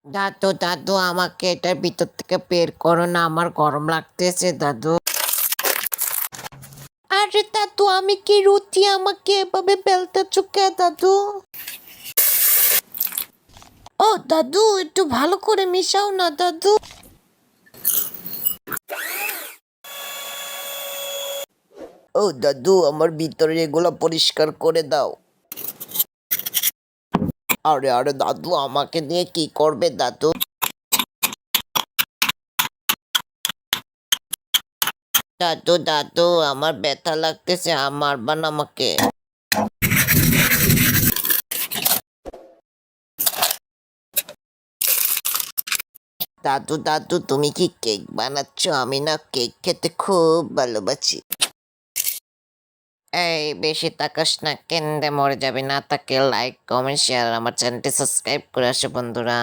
দাদু দাদু আমাকে এটার ভিতর থেকে বের করো না, আমার গরম লাগতেছে দাদু। আরে দাদু আমি কি রুটি, আমাকে এভাবে বেলতেছো কে দাদু? ও দাদু একটু ভালো করে মিশাও না দাদু। ও দাদু আমার ভিতরে এগুলো পরিষ্কার করে দাও। আরে আরে দাদু আমাকে দিয়ে কি করবে দাদু? দাদু দাদু আমার ব্যথা লাগতেছে, আমার বান আমাকে। দাদু দাদু তুমি কি কেক বানাচ্ছ? আমি না কেক খেতে খুব ভালোবাসি। এই বেশি তাকাস না, কেন্দে মরে যাবে। না তাকে লাইক কমেন্ট শেয়ার আমার চ্যানেলটি সাবস্ক্রাইব করে আসো বন্ধুরা।